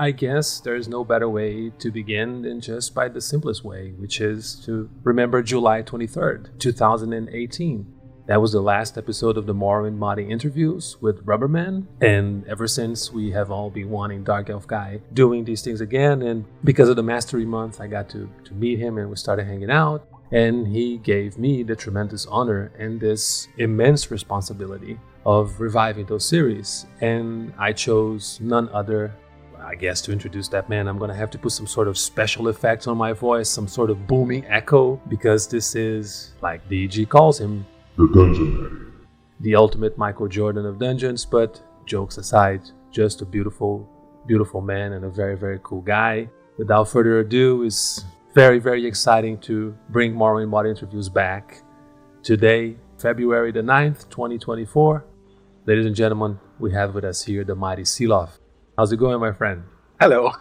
I guess there's no better way to begin than just by the simplest way, which is to remember July 23rd, 2018. That was the last episode of the Morrowind Modding Interviews with Rubberman, and ever since we have all been wanting Dark Elf Guy doing these things again, and because of the Mastery Month I got to meet him and we started hanging out, and he gave me the tremendous honor and this immense responsibility of reviving those series, and I chose none other. I guess to introduce that man, I'm going to have to put some sort of special effects on my voice, some sort of booming echo, because this is, like DG calls him, the Dungeon Daddy. The ultimate Michael Jordan of dungeons, but jokes aside, just a beautiful, beautiful man and a very, very cool guy. Without further ado, it's very, very exciting to bring Morrowind Modding Interviews back today, February the 9th, 2024. Ladies and gentlemen, we have with us here the mighty Seelof. How's it going, my friend? Hello.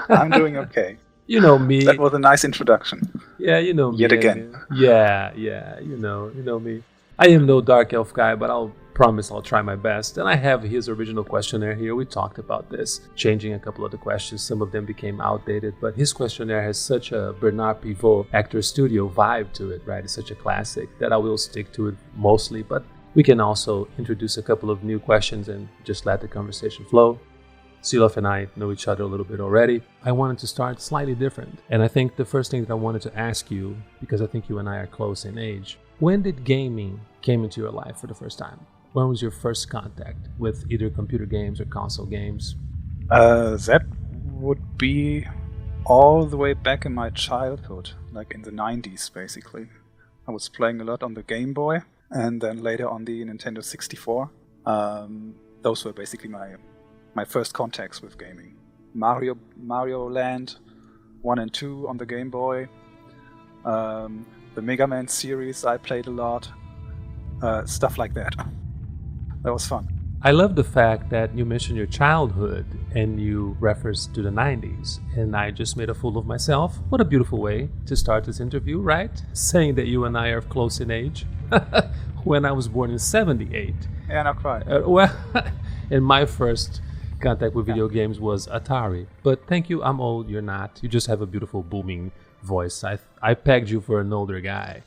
I'm doing okay. You know me. That was a nice introduction. Yeah, you know me. Yet again. Yeah, you know me. I am no Dark Elf guy, but I'll promise I'll try my best. And I have his original questionnaire here. We talked about this, changing a couple of the questions. Some of them became outdated, but his questionnaire has such a Bernard Pivot Actor Studio vibe to it, right? It's such a classic that I will stick to it mostly, but we can also introduce a couple of new questions and just let the conversation flow. Seelof and I know each other a little bit already. I wanted to start slightly different. And I think the first thing that I wanted to ask you, because I think you and I are close in age, when did gaming came into your life for the first time? When was your first contact with either computer games or console games? That would be all the way back in my childhood, like in the 90s basically. I was playing a lot on the Game Boy and then later on the Nintendo 64. Those were basically my first contacts with gaming. Mario Land 1 and 2 on the Game Boy. The Mega Man series I played a lot. Stuff like that. That was fun. I love the fact that you mentioned your childhood and you referenced to the 90s. And I just made a fool of myself. What a beautiful way to start this interview, right? Saying that you and I are close in age. When I was born in 78. Yeah, not quite. And my first contact with video games was Atari. But thank you, I'm old, you're not. You just have a beautiful booming voice. I pegged you for an older guy.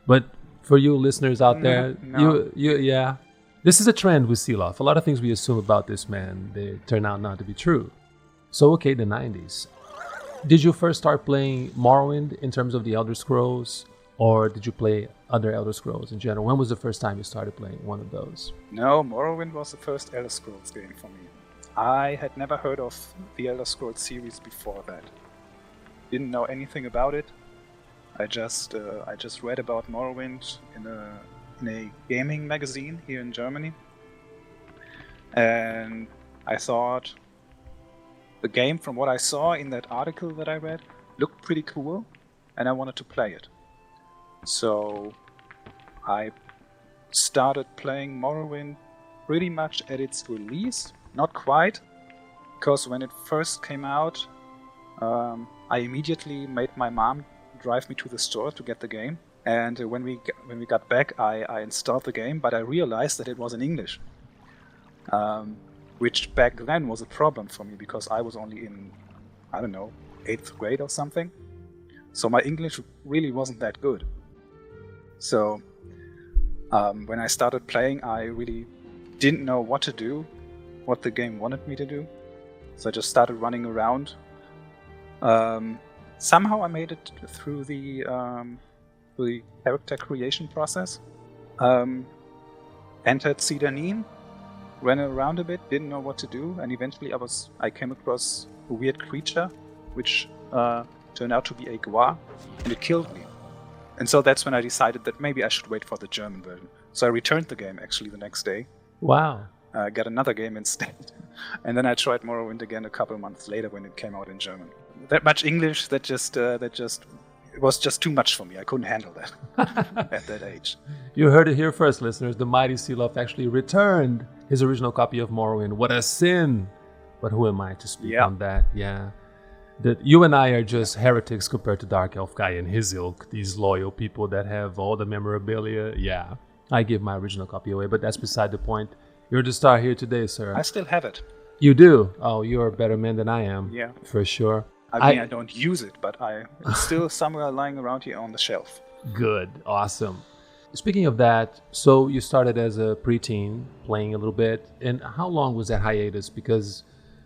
But for you listeners out there, no. Yeah. This is a trend with Seelof. A lot of things we assume about this man, they turn out not to be true. So okay, the 90s. Did you first start playing Morrowind in terms of the Elder Scrolls? Or did you play other Elder Scrolls in general? When was the first time you started playing one of those? No, Morrowind was the first Elder Scrolls game for me. I had never heard of the Elder Scrolls series before that. Didn't know anything about it. I just read about Morrowind in a gaming magazine here in Germany, and I thought the game, from what I saw in that article that I read, looked pretty cool, and I wanted to play it. So I started playing Morrowind pretty much at its release. Not quite, because when it first came out, I immediately made my mom drive me to the store to get the game. And when we got back, I installed the game, but I realized that it was in English, which back then was a problem for me because I was only in, 8th grade or something. So my English really wasn't that good. So when I started playing, I really didn't know what to do, what the game wanted me to do. So I just started running around. Somehow I made it through the character creation process. Entered Seelof, ran around a bit, didn't know what to do, and eventually I came across a weird creature, which turned out to be a Gwa, and it killed me. And so that's when I decided that maybe I should wait for the German version. So I returned the game actually the next day. Wow. Got another game instead. And then I tried Morrowind again a couple of months later when it came out in German. That much English, it was just too much for me. I couldn't handle that at that age. You heard it here first, listeners. The mighty Seelof actually returned his original copy of Morrowind. What a sin! But who am I to speak on that? Yeah. That you and I are just heretics compared to Dark Elf Guy and his ilk, these loyal people that have all the memorabilia. Yeah, I give my original copy away, but that's beside the point. You're the star here today, sir. I still have it. You do? Oh, you're a better man than I am. Yeah. For sure. I mean, I don't use it, but it's still somewhere lying around here on the shelf. Good. Awesome. Speaking of that, so you started as a preteen, playing a little bit. And how long was that hiatus? Because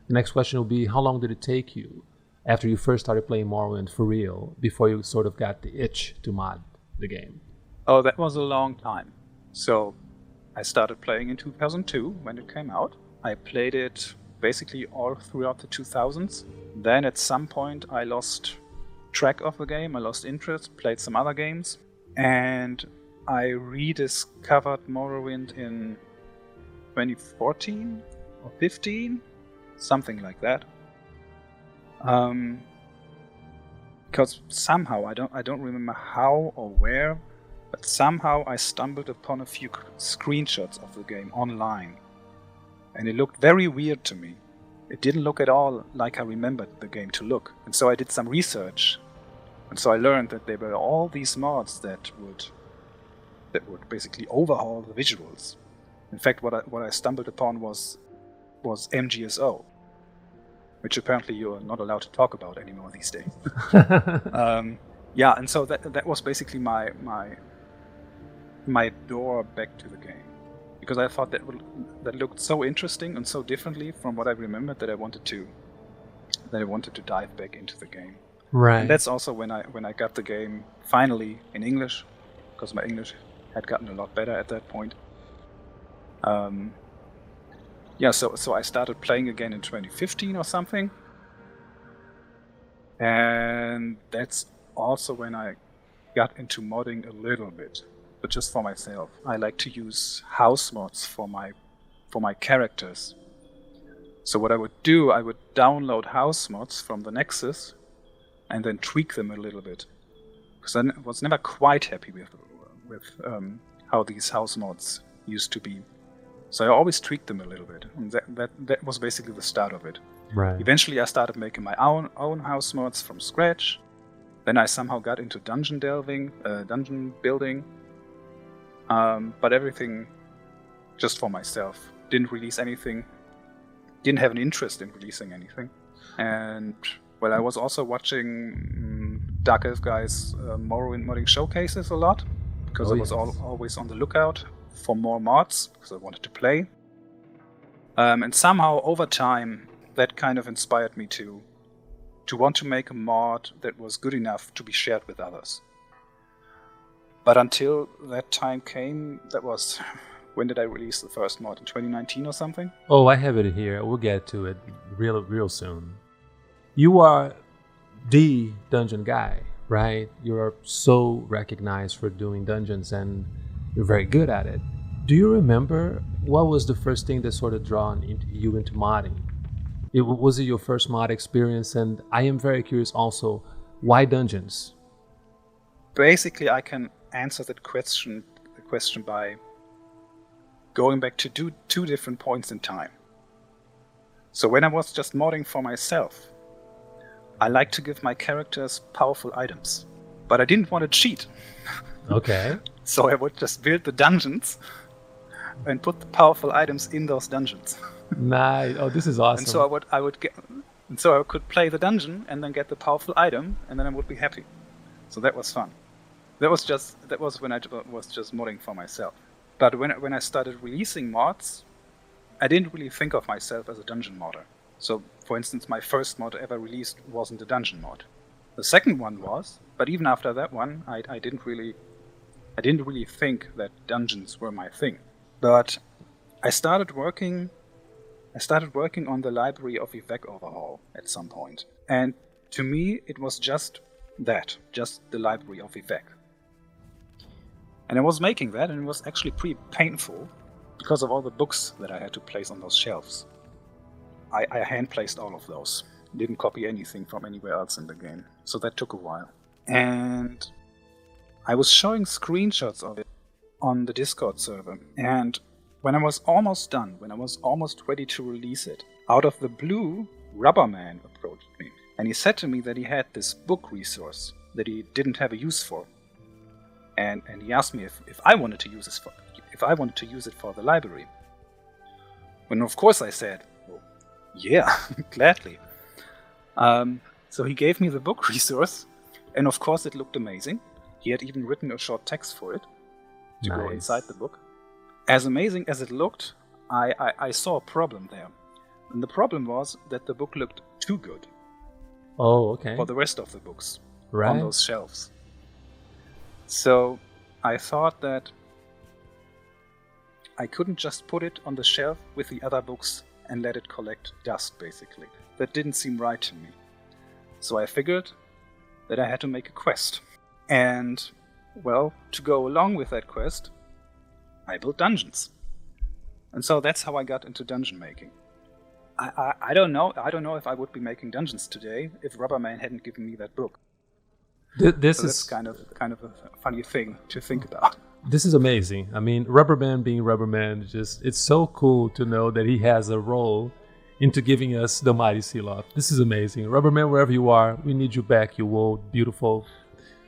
the next question will be, how long did it take you after you first started playing Morrowind for real before you sort of got the itch to mod the game? Oh, that was a long time. So I started playing in 2002 when it came out. I played it basically all throughout the 2000s. Then at some point I lost track of the game, I lost interest, played some other games, and I rediscovered Morrowind in 2014 or 15, something like that. Because somehow, I don't remember how or where, but somehow I stumbled upon a few screenshots of the game online. And it looked very weird to me. It didn't look at all like I remembered the game to look. And so I did some research. And so I learned that there were all these mods that would basically overhaul the visuals. In fact, what I stumbled upon was MGSO, which apparently you are not allowed to talk about anymore these days. Yeah, and so that was basically my door back to the game, because I thought that looked so interesting and so differently from what I remembered that I wanted to dive back into the game. Right. And that's also when I got the game finally in English, because my English had gotten a lot better at that point. Yeah, so I started playing again in 2015 or something, and that's also when I got into modding a little bit, but just for myself. I like to use house mods for my characters. So what I would do, I would download house mods from the Nexus and then tweak them a little bit, because I was never quite happy with how these house mods used to be. So I always tweaked them a little bit, and that was basically the start of it. Right. Eventually I started making my own house mods from scratch. Then I somehow got into dungeon building, but everything just for myself. Didn't release anything, didn't have an interest in releasing anything. And well, I was also watching Dark Elf Guy's Morrowind Modding showcases a lot, because I was always on the lookout for more mods, because I wanted to play. And somehow over time that kind of inspired me to want to make a mod that was good enough to be shared with others. But until that time came, that was... When did I release the first mod? In 2019 or something? Oh, I have it here. We'll get to it real soon. You are the dungeon guy, right? You are so recognized for doing dungeons, and you're very good at it. Do you remember what was the first thing that sort of drawn you into modding? Was it your first mod experience? And I am very curious also, why dungeons? Basically, I can answer the question by going back to two different points in time. So when I was just modding for myself, I like to give my characters powerful items, but I didn't want to cheat. Okay. So I would just build the dungeons and put the powerful items in those dungeons. Nice. Oh, this is awesome. And so I could play the dungeon and then get the powerful item, and then I would be happy. So that was fun. That was when I was just modding for myself. But when I started releasing mods, I didn't really think of myself as a dungeon modder. So, for instance, my first mod ever released wasn't a dungeon mod. The second one was, but even after that one, I didn't really think that dungeons were my thing. But I started working on the library of Vivek Overhaul at some point. And to me, it was just the library of Vivek. And I was making that, and it was actually pretty painful because of all the books that I had to place on those shelves. I hand-placed all of those. Didn't copy anything from anywhere else in the game. So that took a while. And I was showing screenshots of it on the Discord server. And when I was almost done, when I was almost ready to release it, out of the blue, Rubberman approached me. And he said to me that he had this book resource that he didn't have a use for. And he asked me if I wanted to use it for the library. When of course I said, well, Yeah, gladly. So he gave me the book resource, and of course it looked amazing. He had even written a short text for it to go inside the book. As amazing as it looked, I saw a problem there. And the problem was that the book looked too good. Oh, okay. For the rest of the books right. on those shelves. So I thought that I couldn't just put it on the shelf with the other books and let it collect dust, basically. That didn't seem right to me. So I figured that I had to make a quest. And, well, to go along with that quest, I built dungeons. And so that's how I got into dungeon making. I don't know if I would be making dungeons today if Rubberman hadn't given me that book. That's kind of a funny thing to think about. This is amazing. I mean, Rubberman being Rubberman, it's so cool to know that he has a role into giving us the mighty Seelof. This is amazing. Rubberman, wherever you are, we need you back, you old, beautiful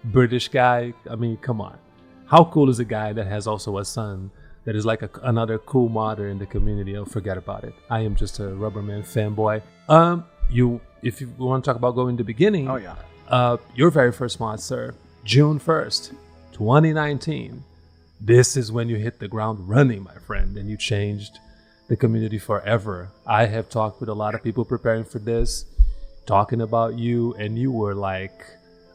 British guy. I mean, come on. How cool is a guy that has also a son that is like another cool modder in the community? Oh, forget about it. I am just a Rubberman fanboy. If you want to talk about going to the beginning, oh yeah, your very first mod, sir, June 1st, 2019. This is when you hit the ground running, my friend, and you changed the community forever. I have talked with a lot of people preparing for this, talking about you, and you were like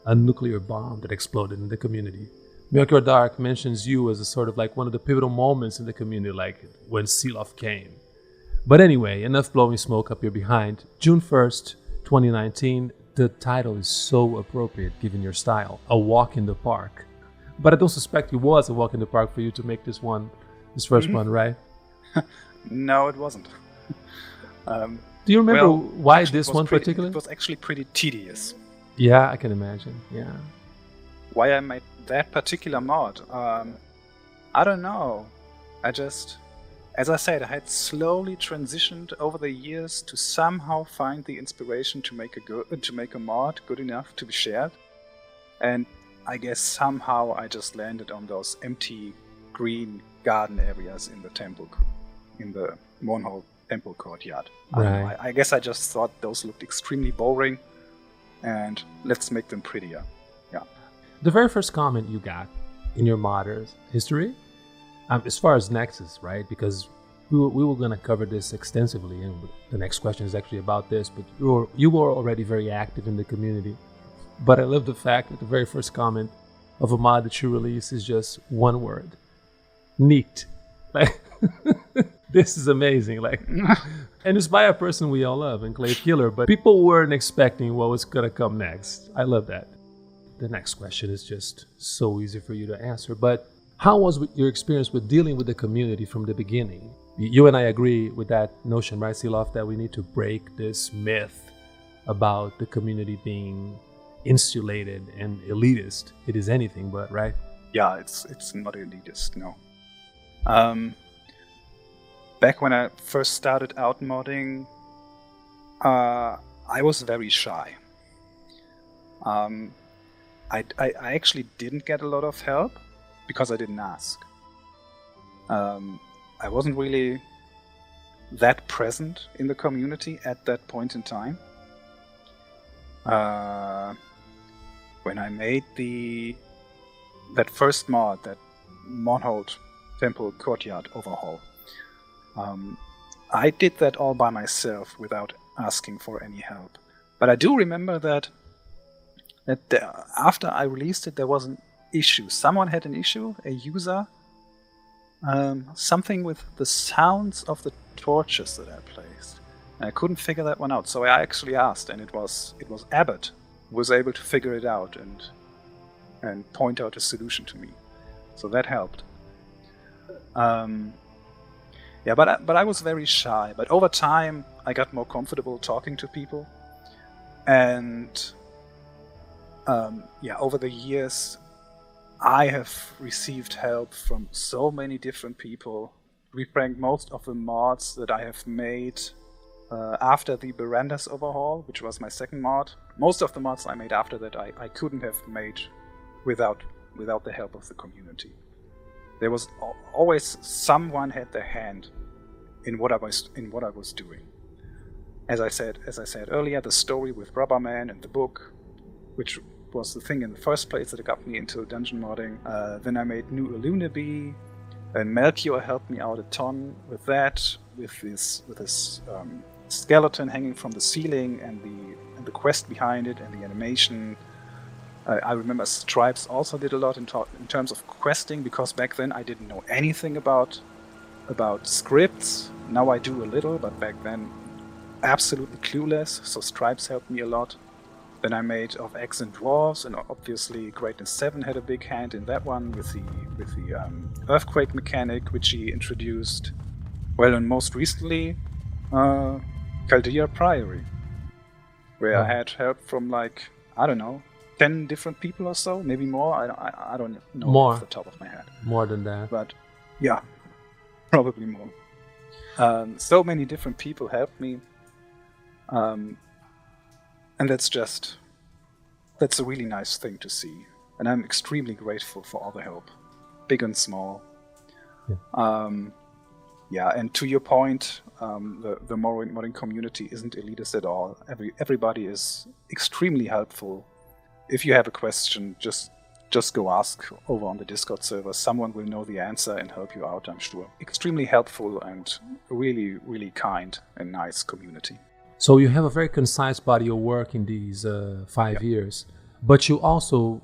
a nuclear bomb that exploded in the community. Melchior Dark mentions you as a sort of like one of the pivotal moments in the community, like when Seelof came. But anyway, enough blowing smoke up your behind. June 1st, 2019, the title is so appropriate given your style, A Walk in the Park. But I don't suspect it was a walk in the park for you to make this first one, right? No, it wasn't. Do you remember why this one particularly? It was actually pretty tedious. Yeah, I can imagine, yeah. Why I made that particular mod? I don't know. As I said, I had slowly transitioned over the years to somehow find the inspiration to make a mod good enough to be shared. And I guess somehow I just landed on those empty green garden areas in the temple, in the Mournhold temple courtyard. Right. I guess I just thought those looked extremely boring, and let's make them prettier. Yeah. The very first comment you got in your modder's history, as far as Nexus, right? Because we were going to cover this extensively, and the next question is actually about this, but you were already very active in the community. But I love the fact that the very first comment of a mod that you release is just one word. Neat. Like, this is amazing. Like, and it's by a person we all love, Enclave Killer, but people weren't expecting what was going to come next. I love that. The next question is just so easy for you to answer. But how was your experience with dealing with the community from the beginning? You and I agree with that notion, right, Seelof, that we need to break this myth about the community being insulated and elitist. It is anything but, right? Yeah, it's not elitist, no. Back when I first started out modding, I was very shy. I actually didn't get a lot of help because I didn't ask. I wasn't really that present in the community at that point in time. When I made that first mod, that Mournhold Temple Courtyard overhaul, I did that all by myself without asking for any help. But I do remember that after I released it, there was an issue. Someone had an issue, a user, something with the sounds of the torches that I placed. And I couldn't figure that one out, so I actually asked, and it was Abbott who was able to figure it out and point out a solution to me. So that helped. Yeah, but I was very shy. But over time, I got more comfortable talking to people, and over the years, I have received help from so many different people. Reprank most of the mods that I have made after the Verandas overhaul, which was my second mod. Most of the mods I made after that I couldn't have made without the help of the community. There was always someone had their hand in what I was doing. as I said earlier, the story with Rubberman and the book, which was the thing in the first place that got me into dungeon modding. Then I made New Ilunibi, and Melchior helped me out a ton with that, with this skeleton hanging from the ceiling and the quest behind it and the animation. I remember Stripes also did a lot in terms of questing, because back then I didn't know anything about scripts. Now I do a little, but back then absolutely clueless, so Stripes helped me a lot. Then I made of Eggs and Dwarves, and obviously Greatness 7 had a big hand in that one with the earthquake mechanic, which he introduced. Well, and most recently, Caldera Priory, where I had help from 10 different people or so, maybe more. I don't know off the top of my head. More than that. But yeah, probably more. So many different people helped me. And that's a really nice thing to see. And I'm extremely grateful for all the help, big and small. Yeah. And to your point, the Morrowind Modding community isn't elitist at all. Everybody is extremely helpful. If you have a question, just go ask over on the Discord server. Someone will know the answer and help you out, I'm sure. Extremely helpful and really, really kind and nice community. So you have a very concise body of work in these 5 years, but you also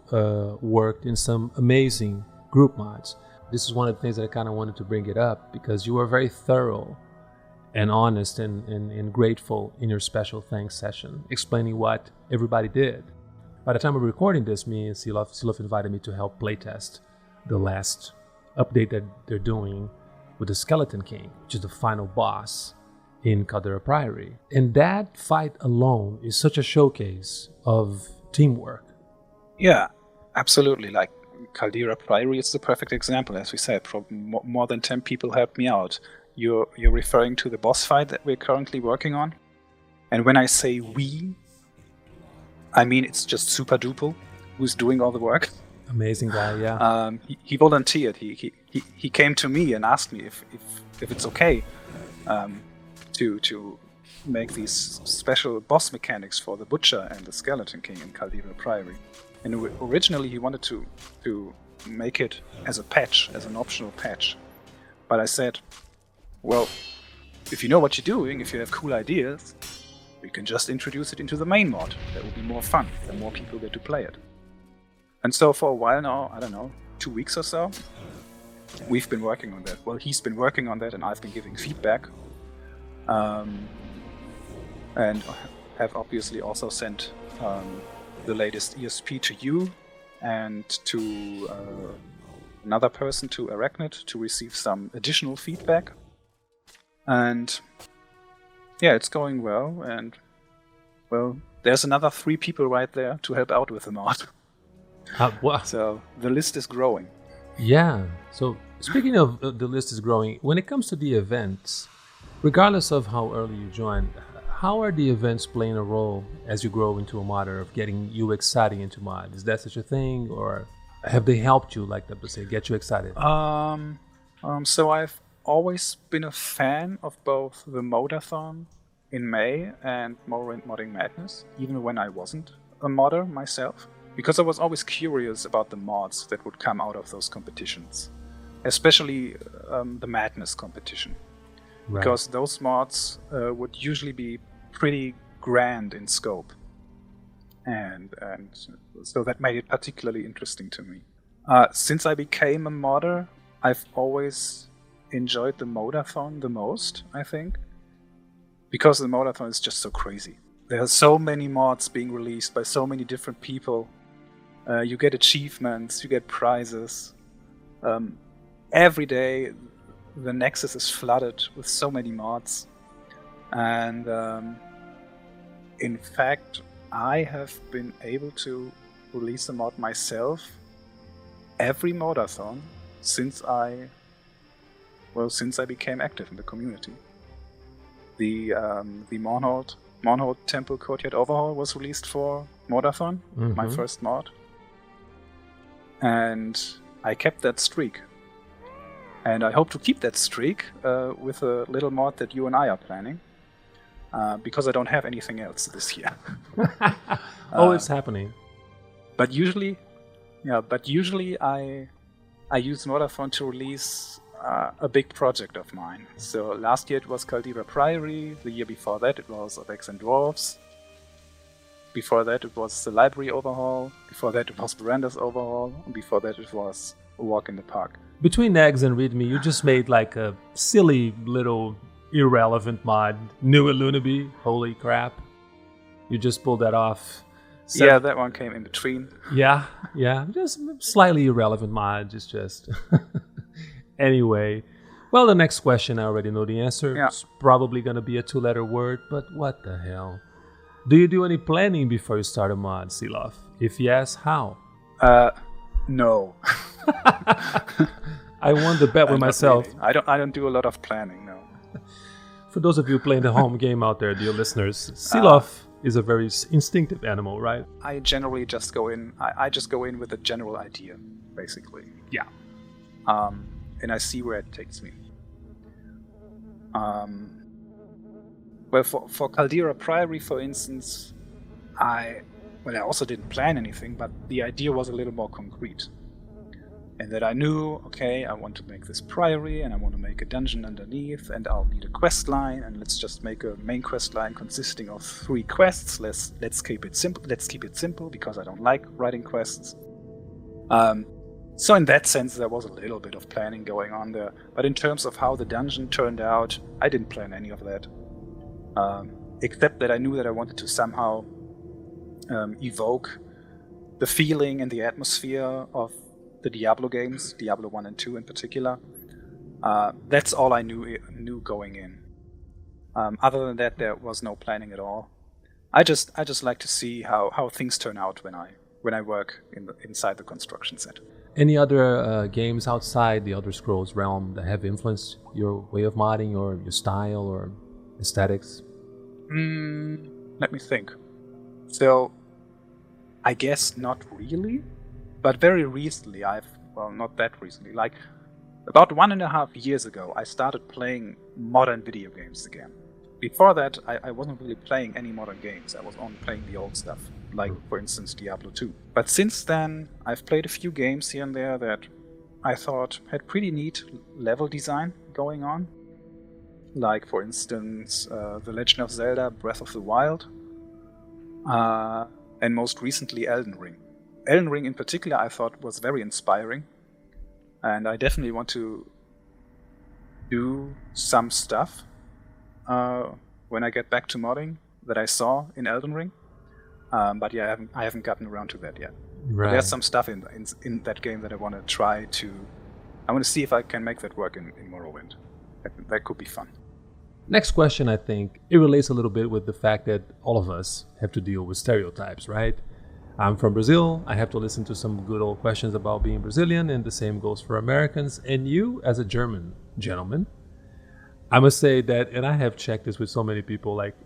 worked in some amazing group mods. This is one of the things that I kind of wanted to bring it up, because you were very thorough and honest and grateful in your special thanks session, explaining what everybody did. By the time we're recording this, me and Seelof invited me to help playtest the last update that they're doing with the Skeleton King, which is the final boss in Caldera Priory. And that fight alone is such a showcase of teamwork. Yeah, absolutely. Like Caldera Priory is the perfect example. As we said, more than 10 people helped me out. You're referring to the boss fight that we're currently working on? And when I say we, I mean it's just Super Duple who's doing all the work. Amazing guy, yeah. He volunteered. He came to me and asked me if it's okay to make these special boss mechanics for the Butcher and the Skeleton King in Caldera Priory. And originally he wanted to make it as a patch, as an optional patch. But I said, well, if you know what you're doing, if you have cool ideas, we can just introduce it into the main mod. That would be more fun, the more people get to play it. And so for a while now, I don't know, 2 weeks or so, we've been working on that. Well, he's been working on that and I've been giving feedback. And have obviously also sent the latest ESP to you and to another person, to Arachnid, to receive some additional feedback. And yeah, it's going well, and well, there's another 3 people right there to help out with the mod. So the list is growing. Yeah, so speaking of the list is growing, when it comes to the events, regardless of how early you joined, how are the events playing a role as you grow into a modder of getting you excited into mod? Is that such a thing, or have they helped you, like to say, get you excited? So I've always been a fan of both the Modathon in May and Morrowind Modding Madness, even when I wasn't a modder myself, because I was always curious about the mods that would come out of those competitions, especially the Madness competition. Right. Because those mods would usually be pretty grand in scope, and so that made it particularly interesting to me. Since I became a modder, I've always enjoyed the Modathon the most, I think, because the Modathon is just so crazy. There are so many mods being released by so many different people. You get achievements, you get prizes. Every day the Nexus is flooded with so many mods, and in fact I have been able to release a mod myself every Modathon since I became active in the community. The Mournhold Temple Courtyard Overhaul was released for Modathon, my first mod, and I kept that streak. And I hope to keep that streak with a little mod that you and I are planning. because I don't have anything else this year. It's happening. But usually I use Modathon to release a big project of mine. So last year it was Caldera Priory, the year before that it was of Eggs and Dwarves, before that it was the library overhaul, before that it was Veranda's overhaul, and before that it was a walk in the park. Between Eggs and README, you just made like a silly little irrelevant mod, New Ilunibi, holy crap. You just pulled that off. So, yeah, that one came in between. Yeah, just slightly irrelevant mod, just. Anyway, well, the next question, I already know the answer. Yeah. It's probably going to be a 2-letter word, but what the hell? Do you do any planning before you start a mod, Seelof? If yes, how? No. I won the bet with myself. Really. I don't do a lot of planning, no. For those of you playing the home game out there, dear listeners, Seelof is a very instinctive animal, right? I generally just go in. I just go in with a general idea, basically. Yeah. And I see where it takes me. Well, for Caldera Priory, for instance, I also didn't plan anything, but the idea was a little more concrete. And that I knew, okay, I want to make this priory, and I want to make a dungeon underneath, and I'll need a quest line, and let's just make a main quest line consisting of 3 quests. Let's keep it simple. Let's keep it simple because I don't like writing quests. So in that sense, there was a little bit of planning going on there. But in terms of how the dungeon turned out, I didn't plan any of that. Except that I knew that I wanted to somehow evoke the feeling and the atmosphere of the Diablo games, Diablo 1 and 2 in particular. That's all I knew going in. Other than that, there was no planning at all. I just like to see how things turn out when I work inside the construction set. Any other games outside the Elder Scrolls realm that have influenced your way of modding or your style or aesthetics? Let me think. So, I guess not really, but very recently not that recently, like about 1.5 years ago, I started playing modern video games again. Before that, I wasn't really playing any modern games. I was only playing the old stuff, like, for instance, Diablo 2. But since then, I've played a few games here and there that I thought had pretty neat level design going on. Like, for instance, The Legend of Zelda Breath of the Wild, and most recently Elden Ring. Elden Ring in particular I thought was very inspiring, and I definitely want to do some stuff when I get back to modding that I saw in Elden Ring. But yeah, I haven't gotten around to that yet. Right. But there's some stuff in that game that I want to try to... I want to see if I can make that work in Morrowind. That could be fun. Next question, I think, it relates a little bit with the fact that all of us have to deal with stereotypes, right? I'm from Brazil. I have to listen to some good old questions about being Brazilian, and the same goes for Americans. And you, as a German gentleman, I must say that, and I have checked this with so many people, like,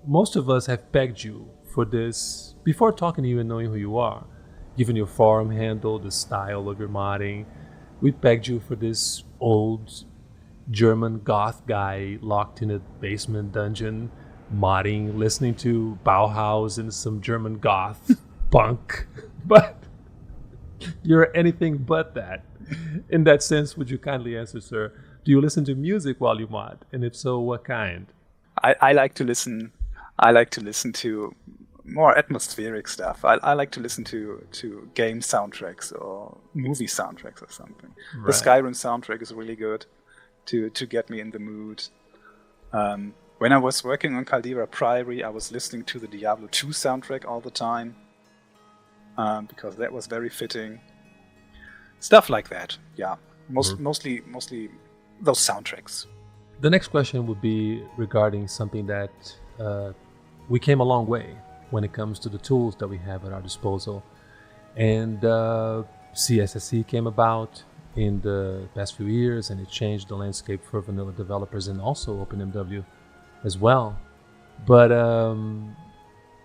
most of us have pegged you for this before talking to you and knowing who you are. Given your forum handle, the style of your modding, we pegged you for this old German goth guy locked in a basement dungeon, modding, listening to Bauhaus and some German goth punk. But you're anything but that. In that sense, would you kindly answer, sir, do you listen to music while you mod? And if so, what kind? I like to listen to more atmospheric stuff. I like to listen to game soundtracks or movie soundtracks or something. Right. The Skyrim soundtrack is really good to get me in the mood. When I was working on Caldera Priory, I was listening to the Diablo 2 soundtrack all the time, because that was very fitting. Stuff like that, yeah. Mostly those soundtracks. The next question would be regarding something that we came a long way when it comes to the tools that we have at our disposal. And CSSE came about in the past few years, and it changed the landscape for vanilla developers and also OpenMW as well. But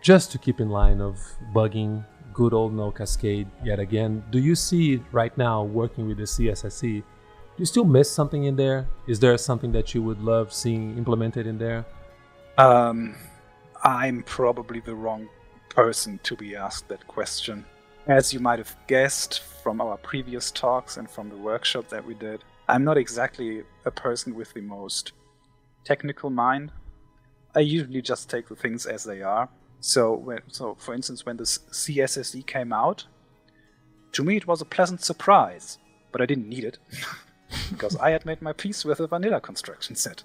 just to keep in line of bugging, good old no cascade yet again, do you see right now working with the CSSE, do you still miss something in there? Is there something that you would love seeing implemented in there? I'm probably the wrong person to be asked that question. As you might have guessed from our previous talks and from the workshop that we did, I'm not exactly a person with the most technical mind. I usually just take the things as they are. So for instance, when the CSSE came out, to me it was a pleasant surprise, but I didn't need it because I had made my peace with a vanilla construction set.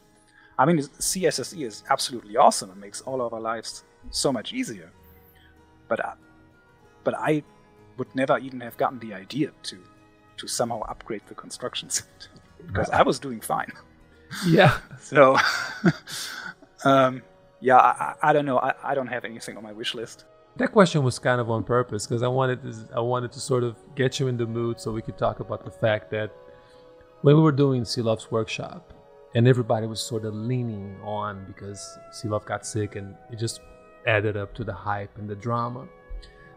I mean, CSSE is absolutely awesome and makes all of our lives so much easier. But I would never even have gotten the idea to somehow upgrade the construction set because I was doing fine. Yeah. So, I don't know. I don't have anything on my wish list. That question was kind of on purpose because I wanted to sort of get you in the mood so we could talk about the fact that when we were doing Seelof's workshop and everybody was sort of leaning on because Seelof got sick and it just added up to the hype and the drama.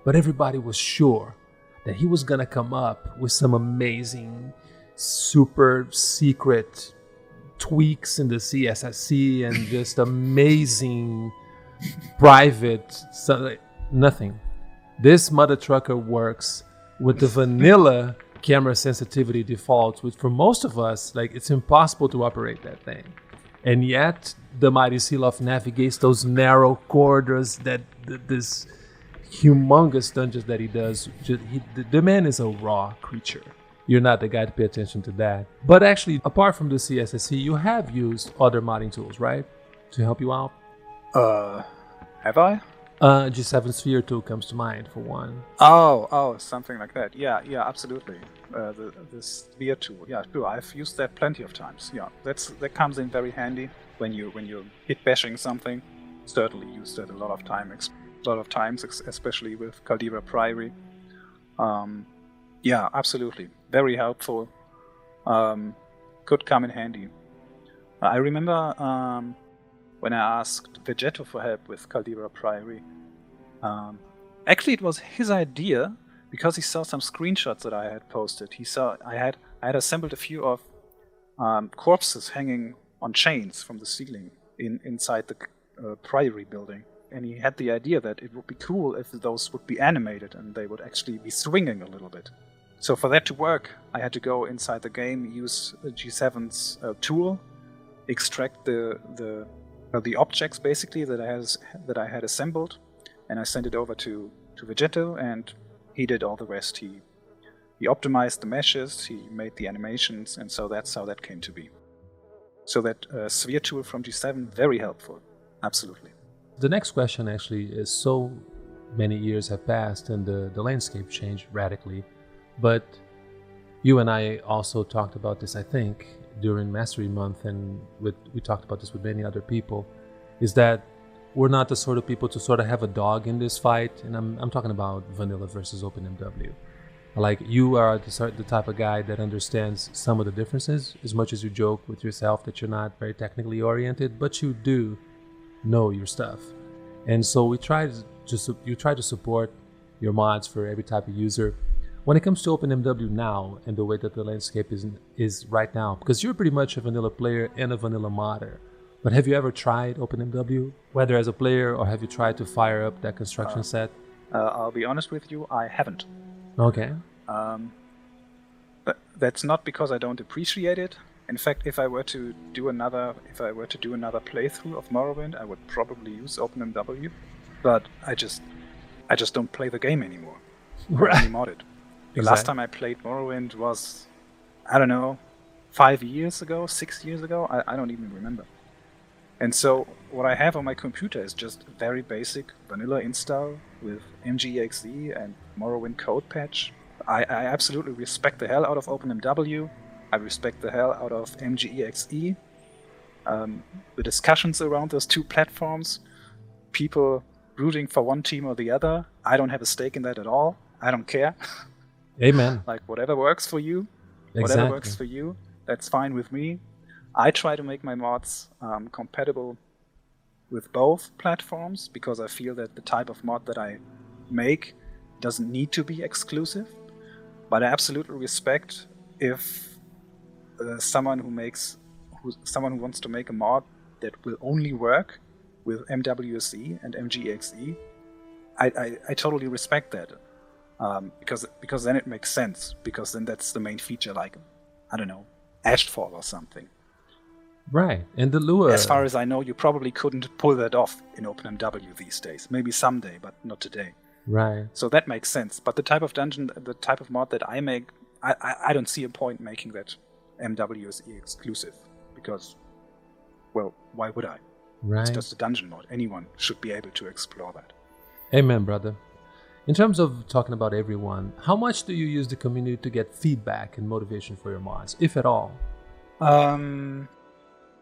But everybody was sure that he was going to come up with some amazing, super secret tweaks in the CSSE and just amazing private nothing. This mother trucker works with the vanilla camera sensitivity defaults, which for most of us, like, it's impossible to operate that thing. And yet the mighty Seelof navigates those narrow corridors that this humongous dungeons that he does. The man is a raw creature. You're not the guy to pay attention to that. But actually, apart from the CSSE, you have used other modding tools, right? To help you out? Have I? G7 Sphere tool comes to mind for one. Oh, something like that. Yeah, absolutely. The Sphere tool. Yeah, sure. I've used that plenty of times. Yeah, that comes in very handy when you're hit bashing something. Certainly used that a lot of times, especially with Caldera Priory. Yeah, absolutely. Very helpful. Could come in handy. I remember when I asked Vegetto for help with Caldera Priory. Actually, it was his idea because he saw some screenshots that I had posted. I had assembled a few of corpses hanging on chains from the ceiling inside the Priory building. And he had the idea that it would be cool if those would be animated and they would actually be swinging a little bit. So for that to work, I had to go inside the game, use G7's tool, extract the objects basically that I had assembled, and I sent it over to Vegetto, and he did all the rest. He optimized the meshes, he made the animations, and so that's how that came to be. So that Sphere tool from G7, very helpful, absolutely. The next question actually is, so many years have passed and the landscape changed radically, but you and I also talked about this, I think, during Mastery Month, and we talked about this with many other people, is that we're not the sort of people to sort of have a dog in this fight, and I'm talking about vanilla versus OpenMW. Like, you are the type of guy that understands some of the differences, as much as you joke with yourself that you're not very technically oriented, but you do know your stuff. And so you try to support your mods for every type of user. When it comes to OpenMW now and the way that the landscape is right now, because you're pretty much a vanilla player and a vanilla modder, but have you ever tried OpenMW, whether as a player or have you tried to fire up that construction set? I'll be honest with you, I haven't. Okay. But that's not because I don't appreciate it. In fact, if I were to do another playthrough of Morrowind, I would probably use OpenMW. But I just don't play the game anymore. Right. Only mod it. The last time I played Morrowind was, I don't know, 5 years ago, 6 years ago. I don't even remember. And so what I have on my computer is just very basic vanilla install with MGEXE and Morrowind code patch. I absolutely respect the hell out of OpenMW. I respect the hell out of MGEXE. The discussions around those two platforms, people rooting for one team or the other, I don't have a stake in that at all. I don't care. Amen. Like, whatever works for you, that's fine with me. I try to make my mods compatible with both platforms because I feel that the type of mod that I make doesn't need to be exclusive. But I absolutely respect if someone who wants to make a mod that will only work with MWSE and MGXE, I totally respect that. Because then it makes sense, because then that's the main feature, like, I don't know, Ashfall or something. Right, and the lure... As far as I know, you probably couldn't pull that off in OpenMW these days. Maybe someday, but not today. Right. So that makes sense. But the type of dungeon, the type of mod that I make, I don't see a point making that MWSE exclusive. Because, well, why would I? Right. It's just a dungeon mod. Anyone should be able to explore that. Amen, brother. In terms of talking about everyone, how much do you use the community to get feedback and motivation for your mods, if at all?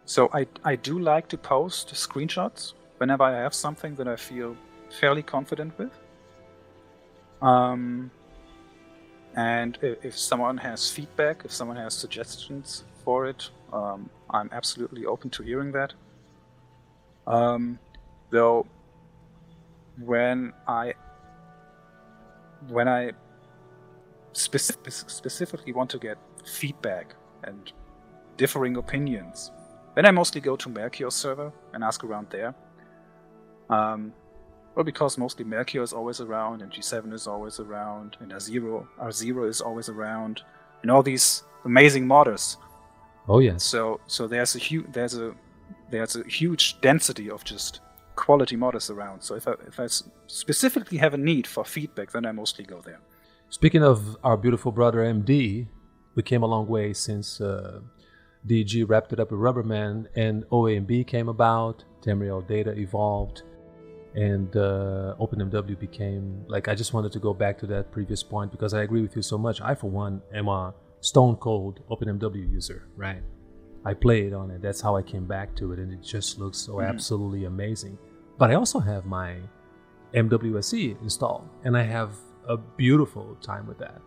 So I do like to post screenshots whenever I have something that I feel fairly confident with. And if someone has feedback, if someone has suggestions for it, I'm absolutely open to hearing that. Though when I specifically want to get feedback and differing opinions, then I mostly go to Melchior's server and ask around there. Well, because mostly Melchior is always around, and G7 is always around, and R0 is always around, and all these amazing modders. Oh yes. So there's a huge density of just quality modders around. So if I specifically have a need for feedback, then I mostly go there. Speaking of our beautiful brother MD, we came a long way since DG wrapped it up with Rubberman, and OAMB came about, Tamriel Data evolved, and OpenMW became, like, I just wanted to go back to that previous point because I agree with you so much. I, for one, am a stone cold OpenMW user, right? I played on it. That's how I came back to it, and it just looks so absolutely amazing. But I also have my MWSE installed, and I have a beautiful time with that.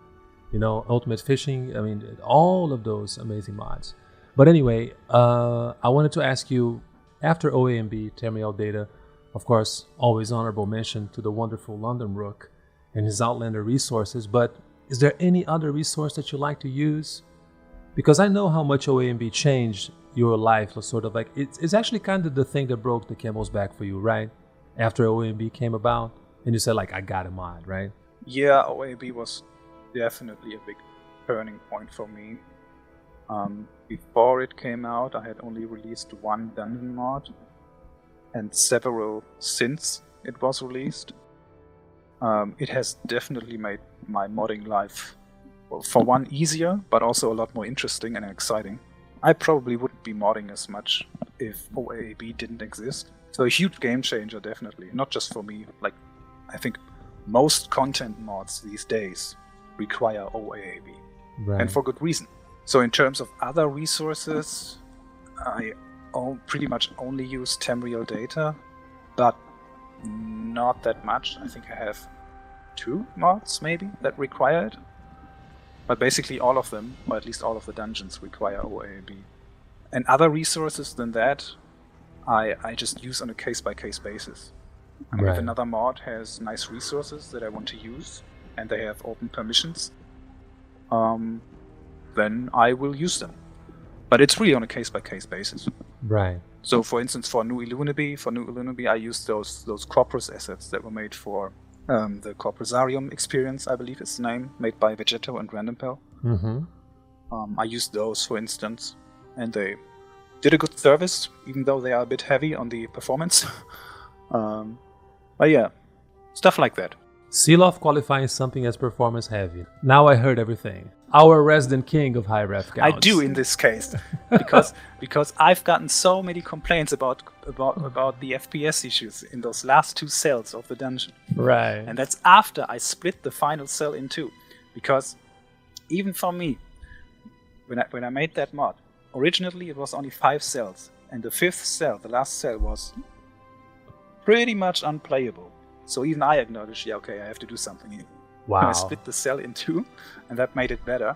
You know, Ultimate Fishing, I mean, all of those amazing mods. But anyway, I wanted to ask you, after OAMB, Tamriel Data, of course, always honorable mention to the wonderful London Rook and his Outlander resources, but is there any other resource that you like to use? Because I know how much OAMB changed your life, sort of like, it's actually kind of the thing that broke the camel's back for you, right? After OAMB came about, and you said, like, I got a mod, right? Yeah, OAMB was definitely a big turning point for me. Before it came out, I had only released one dungeon mod, and several since it was released. It has definitely made my modding life, well, for one, easier, but also a lot more interesting and exciting. I probably wouldn't be modding as much if OAB didn't exist. So a huge game changer, definitely. Not just for me. Like, I think most content mods these days require OAB. Right. And for good reason. So in terms of other resources, I pretty much only use Tamriel Data, but not that much. I think I have 2 mods, maybe, that require it. But basically all of them, or at least all of the dungeons, require OAB. And other resources than that, I just use on a case-by-case basis. I mean, if another mod has nice resources that I want to use, and they have open permissions, then I will use them. But it's really on a case-by-case basis. Right. So, for instance, for New Ilunibi, I used those corprus assets that were made for the Corprusarium experience, I believe is the name, made by Vegeto and Randompel. I used those, for instance, and they did a good service, even though they are a bit heavy on the performance. But yeah, stuff like that. Seelof qualifying something as performance heavy. Now I heard everything. Our resident king of high ref counts. I do in this case, because I've gotten so many complaints about the FPS issues in those last 2 cells of the dungeon. Right. And that's after I split the final cell in 2, because even for me, when I made that mod, originally it was only 5 cells, and the 5th cell, the last cell, was pretty much unplayable. So even I acknowledged, yeah, okay, I have to do something here. Wow. I split the cell in 2, and that made it better.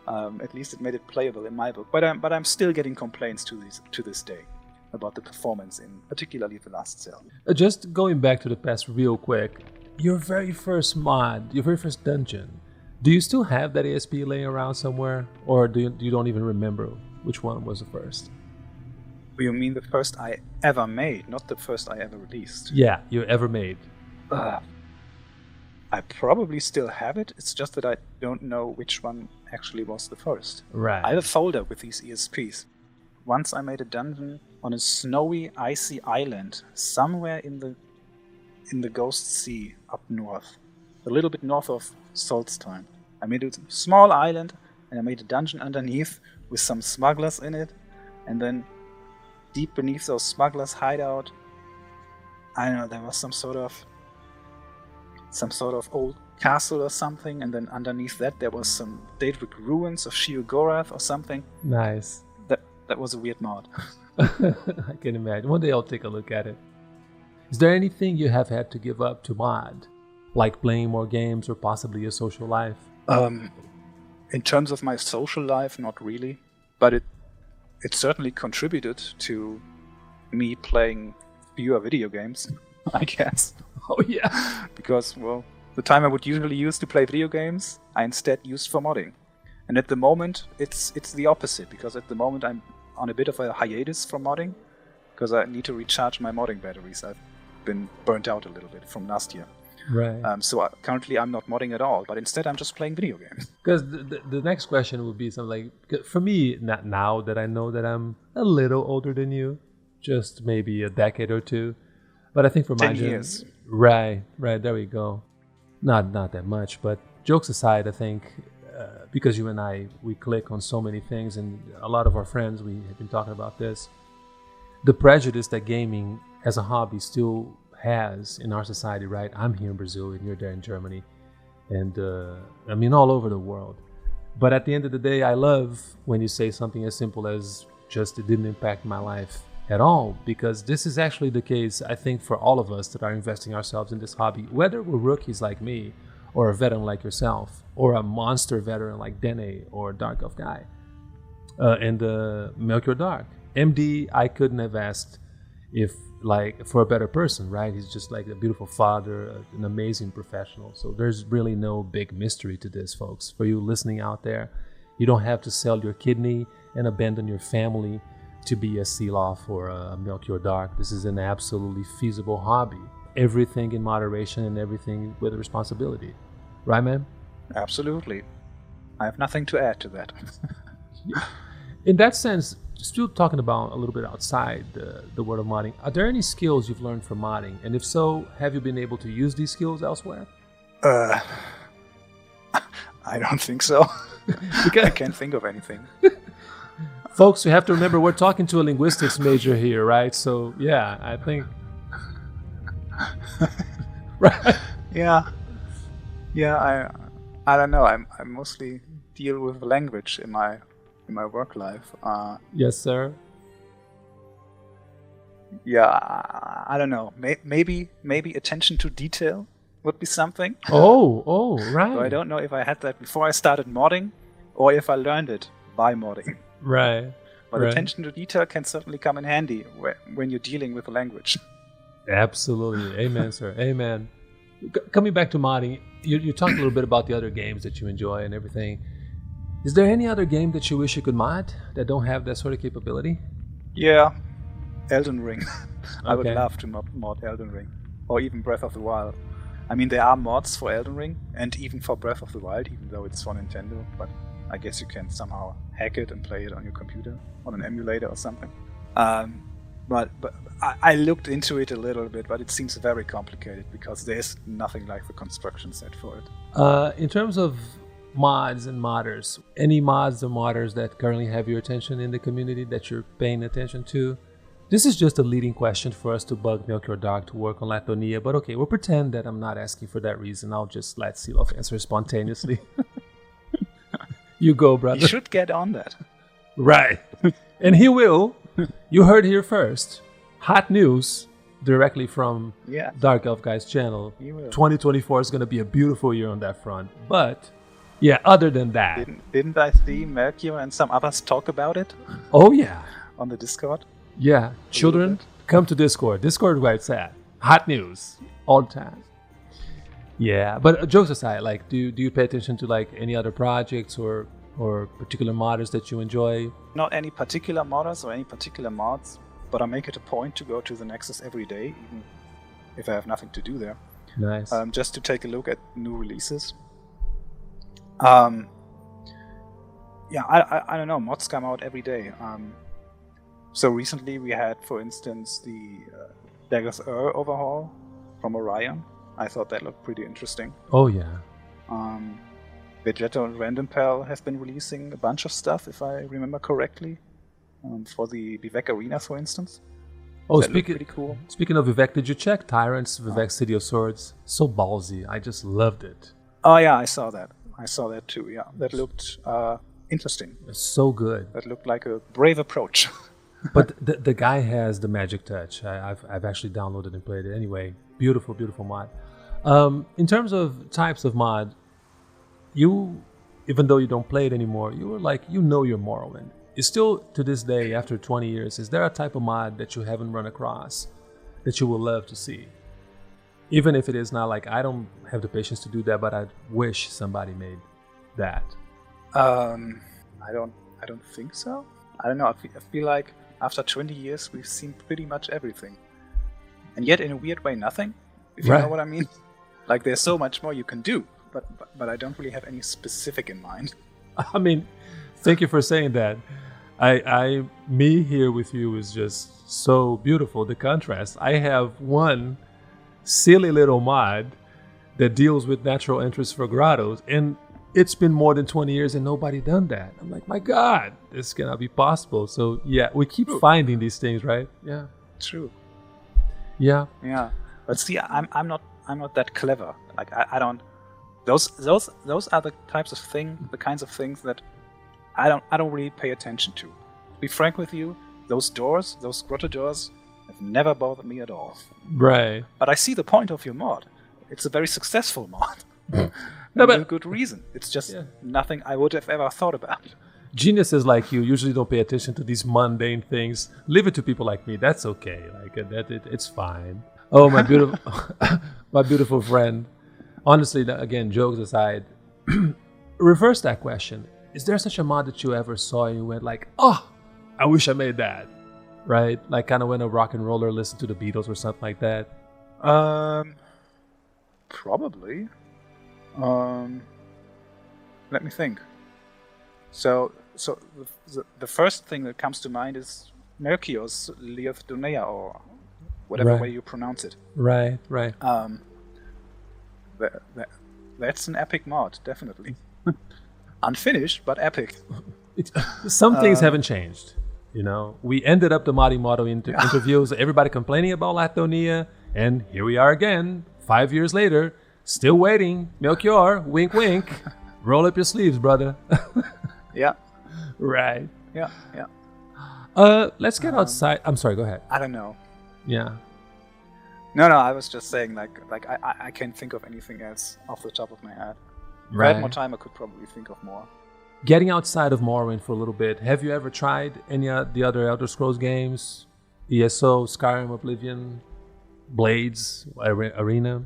At least it made it playable in my book. But I'm still getting complaints to this day about the performance in particularly the last cell. Just going back to the past real quick, your very first mod, your very first dungeon, do you still have that ASP laying around somewhere, or you don't even remember which one was the first? You mean the first I ever made, not the first I ever released? Yeah, you ever made. I probably still have it. It's just that I don't know which one actually was the first. Right. I have a folder with these ESPs. Once I made a dungeon on a snowy, icy island somewhere in the Ghost Sea up north, a little bit north of Solstheim. I made a small island, and I made a dungeon underneath with some smugglers in it, and then deep beneath those smugglers' hideout, I don't know, there was some sort of old castle or something, and then underneath that there was some Daedric ruins of Sheogorath or something. Nice. That was a weird mod. I can imagine. One day I'll take a look at it. Is there anything you have had to give up to mod? Like playing more games or possibly your social life? In terms of my social life, not really. But it certainly contributed to me playing fewer video games, I guess. Oh yeah. Because, well, the time I would usually use to play video games, I instead used for modding. And at the moment, it's the opposite, because at the moment I'm on a bit of a hiatus from modding, because I need to recharge my modding batteries. I've been burnt out a little bit from last year. Right. Currently I'm not modding at all, but instead I'm just playing video games. Because the next question would be something like, for me, not now that I know that I'm a little older than you, just maybe a decade or two, but I think for my 10 years. Right, there we go. Not that much, but jokes aside, I think because you and I, we click on so many things, and a lot of our friends, we have been talking about this, the prejudice that gaming as a hobby still has in our society, right? I'm here in Brazil and you're there in Germany, and I mean all over the world. But at the end of the day, I love when you say something as simple as just it didn't impact my life at all, because this is actually the case, I think, for all of us that are investing ourselves in this hobby, whether we're rookies like me, or a veteran like yourself, or a monster veteran like Dene or Dark Elf Guy, and Melchior Dark. MD, I couldn't have asked if like for a better person, right? He's just like a beautiful father, an amazing professional. So there's really no big mystery to this, folks. For you listening out there, you don't have to sell your kidney and abandon your family to be a Seelof or a Melchior Dark. This is an absolutely feasible hobby. Everything in moderation and everything with responsibility. Right, man? Absolutely. I have nothing to add to that. In that sense, still talking about a little bit outside the world of modding, are there any skills you've learned from modding? And if so, have you been able to use these skills elsewhere? I don't think so. I can't think of anything. Folks, you have to remember we're talking to a linguistics major here, right? So, yeah, I think... right? Yeah, I don't know. I mostly deal with language in my work life. Yes, sir. Yeah, I don't know. Maybe attention to detail would be something. Oh, right. So I don't know if I had that before I started modding, or if I learned it by modding. Right. But attention to detail can certainly come in handy when you're dealing with a language. Absolutely. Amen, sir. Amen. Coming back to modding, you talked a little bit about the other games that you enjoy and everything. Is there any other game that you wish you could mod that don't have that sort of capability? Yeah, Elden Ring. I would Okay. love to mod Elden Ring, or even Breath of the Wild. I mean, there are mods for Elden Ring, and even for Breath of the Wild, even though it's for Nintendo, but I guess you can somehow hack it and play it on your computer, on an emulator or something. But I looked into it a little bit, but it seems very complicated because there's nothing like the construction set for it. In terms of mods and modders, any mods or modders that currently have your attention in the community that you're paying attention to? This is just a leading question for us to bug Melchior Dark to work on Latonia, but okay, we'll pretend that I'm not asking for that reason. I'll just let Seelof answer spontaneously. You go, brother. You should get on that. Right. And he will. You heard here first. Hot news directly from Dark Elf Guy's channel. 2024 is going to be a beautiful year on that front. But, yeah, other than that. Didn't I see Melchior and some others talk about it? Oh, yeah. On the Discord? Yeah. Children, come to Discord. Discord where it's at. Hot news. All the time. Yeah. But jokes aside, like, do you pay attention to, like, any other projects or particular modders that you enjoy? Not any particular modders or any particular mods. but I make it a point to go to the Nexus every day, even if I have nothing to do there. Nice. Just to take a look at new releases. Yeah, I don't know. Mods come out every day. So recently we had, for instance, the Daggers overhaul from Orion. I thought that looked pretty interesting. Oh yeah. Vegetto and Random Pal have been releasing a bunch of stuff, if I remember correctly, for the Vivek Arena, for instance. Oh, pretty cool. Speaking of Vivek, did you check Tyrant's Vivek City of Swords? So ballsy. I just loved it. Oh yeah, I saw that. I saw that too. Yeah, that looked interesting. It's so good. That looked like a brave approach. But the guy has the magic touch. I've actually downloaded and played it anyway. Beautiful, beautiful mod. In terms of types of mod, you, even though you don't play it anymore, you were like, you know your Morrowind. Is still, to this day, after 20 years, is there a type of mod that you haven't run across that you would love to see? Even if it is not like, I don't have the patience to do that, but I wish somebody made that. I don't think so. I don't know. I feel like after 20 years, we've seen pretty much everything. And yet, in a weird way, nothing. If you know what I mean. Like, there's so much more you can do, but I don't really have any specific in mind. I mean, thank you for saying that. Me here with you is just so beautiful, the contrast. I have one silly little mod that deals with natural entrance for grottos, and it's been more than 20 years and nobody done that. I'm like, my God, this cannot be possible. So yeah, we keep finding these things, right? Yeah. True. Yeah. Yeah. But see, I'm not that clever. Like I don't. Those are the kinds of things that I don't really pay attention to. To be frank with you, those grotto doors, have never bothered me at all. Right. But I see the point of your mod. It's a very successful mod. No, but for a good reason. It's just nothing I would have ever thought about. Geniuses like you usually don't pay attention to these mundane things. Leave it to people like me. That's okay. Like it's fine. Oh, my beautiful, my beautiful friend. Honestly, again, jokes aside, reverse that question. Is there such a mod that you ever saw and you went like, oh, I wish I made that? Right? Like kind of when a rock and roller listened to the Beatles or something like that? Probably. Let me think. So the first thing that comes to mind is Melchior's Leoth Donea, or whatever way you pronounce it. Right. That's an epic mod, definitely. Unfinished, but epic. Some things haven't changed. You know, we ended up the Modding Modding interviews, everybody complaining about Lithonia, and here we are again, 5 years later, still waiting. Melchior, wink, wink. Roll up your sleeves, brother. Yeah. Right. Yeah. Let's get outside. I'm sorry, go ahead. I don't know. Yeah. No, I was just saying, I can't think of anything else off the top of my head. If I had more time, I could probably think of more. Getting outside of Morrowind for a little bit, have you ever tried any of the other Elder Scrolls games? ESO, Skyrim, Oblivion, Blades, Arena?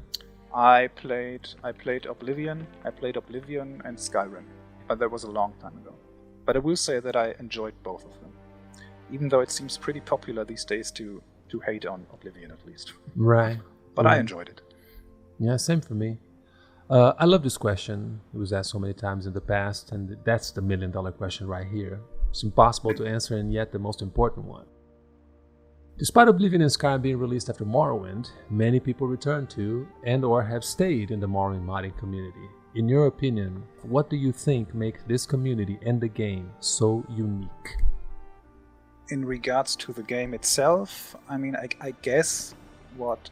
I played Oblivion. I played Oblivion and Skyrim, but that was a long time ago. But I will say that I enjoyed both of them, even though it seems pretty popular these days to hate on Oblivion, at least. Right. But I enjoyed it. Yeah, same for me. I love this question. It was asked so many times in the past, and that's the $1 million question right here. It's impossible to answer, and yet the most important one. Despite Oblivion and Skyrim being released after Morrowind, many people return to and or have stayed in the Morrowind Modding community. In your opinion, what do you think makes this community and the game so unique? In regards to the game itself, I mean, I guess what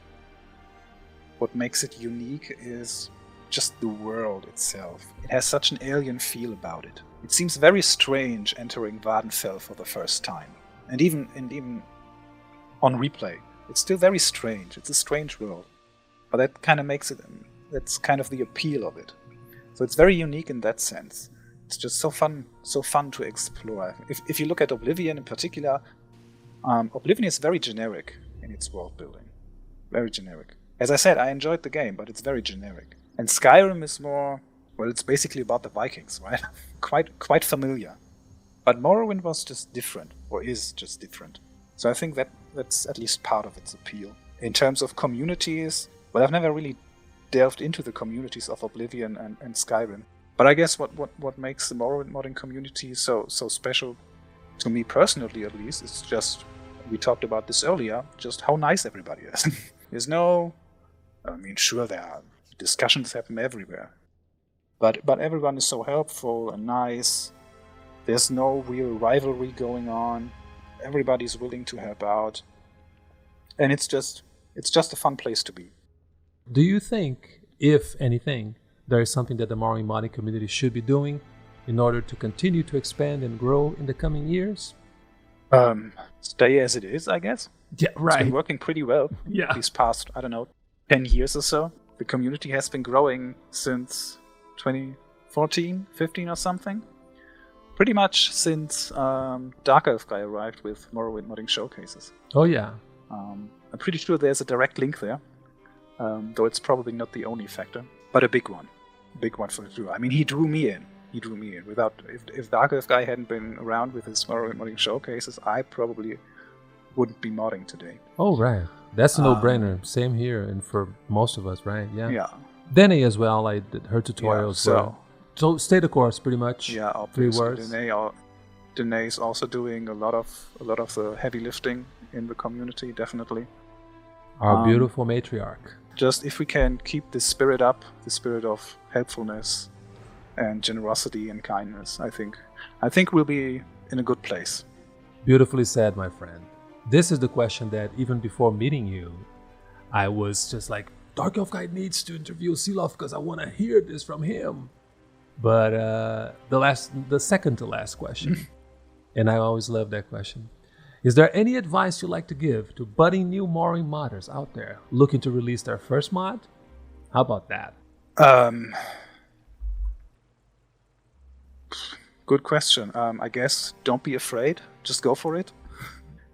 makes it unique is just the world itself. It has such an alien feel about it. It seems very strange entering Vvardenfell for the first time. And even on replay, it's still very strange. It's a strange world. But that kind of makes it, that's kind of the appeal of it. So it's very unique in that sense. It's just so fun to explore. If you look at Oblivion in particular, Oblivion is very generic in its world building. Very generic. As I said, I enjoyed the game, but it's very generic. And Skyrim is more, well, it's basically about the Vikings, right? quite familiar. But Morrowind was just different, or is just different. So I think that's at least part of its appeal. In terms of communities, well, I've never really delved into the communities of Oblivion and Skyrim. But I guess what makes the Morrowind modding community so special, to me personally at least, is just, we talked about this earlier, just how nice everybody is. There's no, I mean, sure, there are discussions happen everywhere, but everyone is so helpful and nice. There's no real rivalry going on. Everybody's willing to help out, and it's just a fun place to be. Do you think, if anything, there is something that the Morrowind modding community should be doing in order to continue to expand and grow in the coming years? Stay as it is, I guess. Yeah, right. It's been working pretty well. Yeah. These past, 10 years or so. The community has been growing since 2014, 15 or something. Pretty much since Dark Elf guy arrived with Morrowind Modding Showcases. Oh, yeah. I'm pretty sure there's a direct link there, though it's probably not the only factor, but a big one. Big one for sure. I mean, he drew me in. Without, if Dark Elf guy hadn't been around with his Morrowind Modding Showcases, I probably wouldn't be modding today. Oh, right. That's a no-brainer. Same here, and for most of us, right? Yeah. Yeah. Dene as well. I did her tutorials. Yeah, so stay the course, pretty much. Yeah, 3 obviously. words. Dene is also doing a lot of the heavy lifting in the community, definitely. Our beautiful matriarch. Just if we can keep this spirit up, the spirit of helpfulness and generosity and kindness, I think we'll be in a good place. Beautifully said, my friend. This is the question that even before meeting you, I was just like, Dark Elf Guy needs to interview Seelof because I want to hear this from him. But the second to last question, and I always love that question. Is there any advice you'd like to give to budding new Morrowind modders out there looking to release their first mod? How about that? Good question. I guess don't be afraid. Just go for it.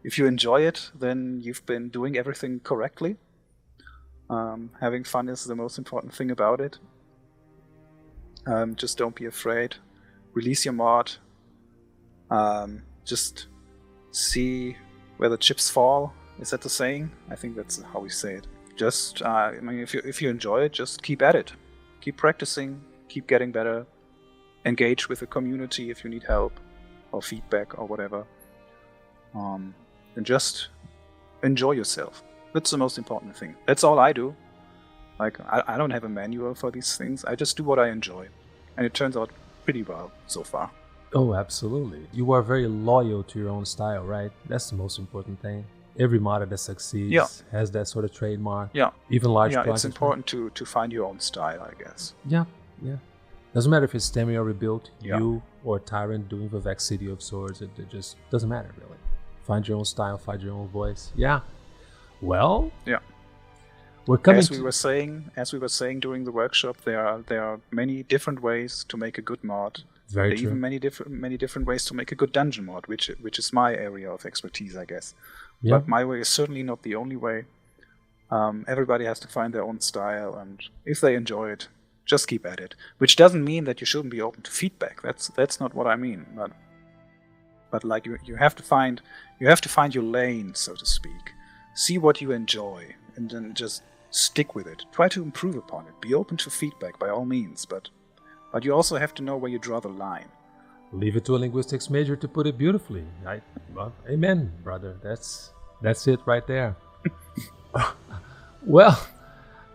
If you enjoy it, then you've been doing everything correctly. Having fun is the most important thing about it. Just don't be afraid. Release your mod. Just see where the chips fall. Is that the saying? I think that's how we say it. Just, if you enjoy it, just keep at it. Keep practicing. Keep getting better. Engage with the community if you need help or feedback or whatever. And just enjoy yourself. That's the most important thing. That's all I do. Like, I don't have a manual for these things. I just do what I enjoy. And it turns out pretty well so far. Oh, absolutely. You are very loyal to your own style, right? That's the most important thing. Every modder that succeeds has that sort of trademark. Yeah. Even large projects. It's important to find your own style, I guess. Yeah. Doesn't matter if it's Stemi or Rebuilt, you or Tyrant doing Vivek City of Swords. It just doesn't matter, really. Find your own style, find your own voice. Yeah. Well. Yeah. We're coming. As we were saying during the workshop, there are many different ways to make a good mod. Very true. Even many different ways to make a good dungeon mod, which is my area of expertise, I guess. Yeah. But my way is certainly not the only way. Everybody has to find their own style, and if they enjoy it, just keep at it. Which doesn't mean that you shouldn't be open to feedback. That's not what I mean. But like you have to find your lane, so to speak. See what you enjoy, and then just stick with it. Try to improve upon it. Be open to feedback by all means, but you also have to know where you draw the line. Leave it to a linguistics major to put it beautifully. Well, amen, brother. That's it right there. Well,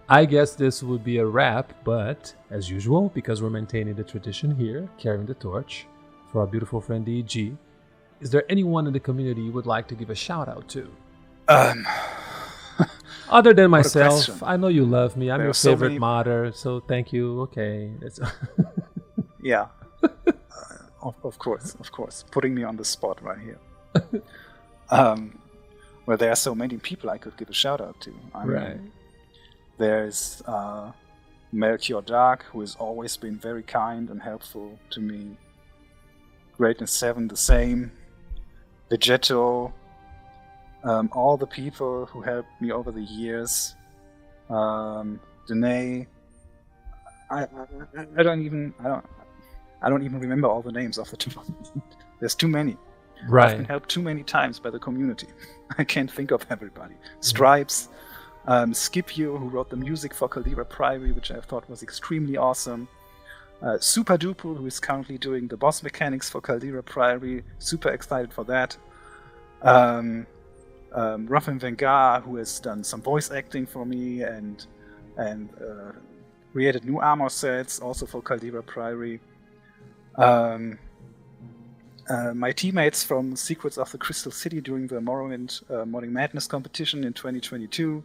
I guess this would be a wrap, but as usual, because we're maintaining the tradition here, carrying the torch for our beautiful friend DG, is there anyone in the community you would like to give a shout out to? Other than myself, I know you love me. I'm your favorite modder, so thank you. Okay. Yeah. Of course. Putting me on the spot right here. Well, there are so many people I could give a shout out to. Right. There's Melchior Dark, who has always been very kind and helpful to me. Greatness 7, the same. Vegetto. All the people who helped me over the years. Danae. I don't even remember all the names off the top. There's too many. I've been helped too many times by the community. I can't think of everybody. Stripes, Scipio, who wrote the music for Caldera Priory, which I thought was extremely awesome. Super Duple, who is currently doing the boss mechanics for Caldera Priory. Super excited for that. Ruffin Vengar, who has done some voice acting for me and created new armor sets also for Caldera Priory. My teammates from Secrets of the Crystal City during the Morrowind Modding Madness competition in 2022.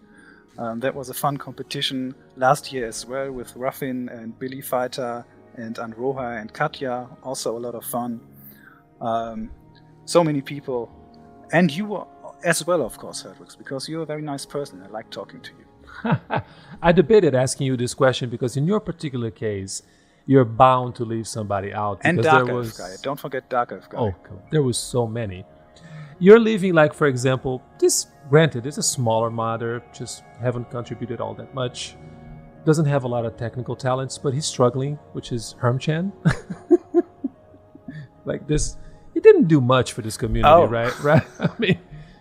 That was a fun competition last year as well, with Ruffin and Billy Fighter and Anroha and Katya. Also a lot of fun. So many people. And you as well, of course, Herdwix, because you're a very nice person. I like talking to you. I debated asking you this question because in your particular case, you're bound to leave somebody out. And Dark Elf Guy. Don't forget Dark Elf Guy. Oh, there was so many. You're leaving, like, for example, granted, it's a smaller modder, just haven't contributed all that much. Doesn't have a lot of technical talents, but he's struggling, which is Hermchan. Like this, he didn't do much for this community, right? I mean,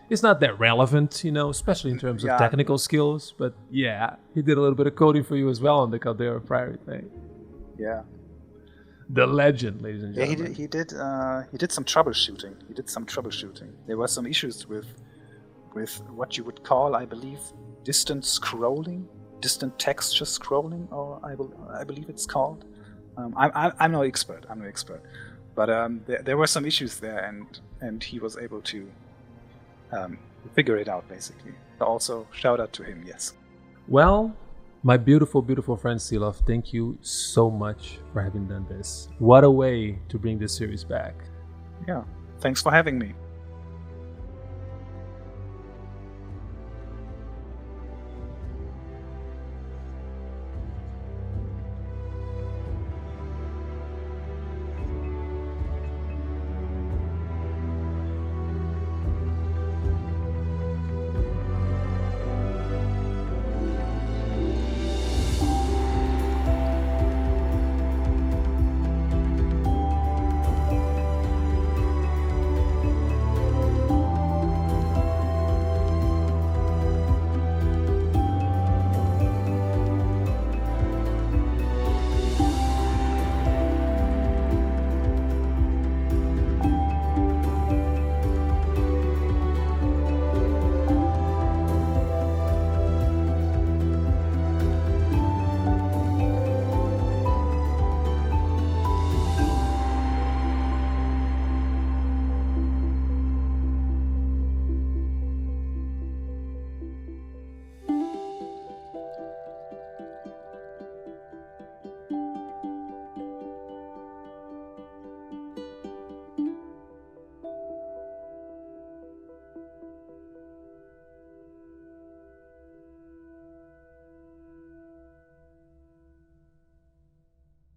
it's not that relevant, especially in terms of technical skills. But yeah, he did a little bit of coding for you as well on the Caldera Priory thing. Yeah. The legend, ladies and gentlemen. Yeah, he did some troubleshooting. There were some issues with what you would call, I believe, distant texture scrolling, or I believe it's called. I'm no expert. But there were some issues there, and he was able to figure it out, basically. Also, shout out to him, yes. Well, my beautiful, beautiful friend Seelof, thank you so much for having done this. What a way to bring this series back. Yeah, thanks for having me.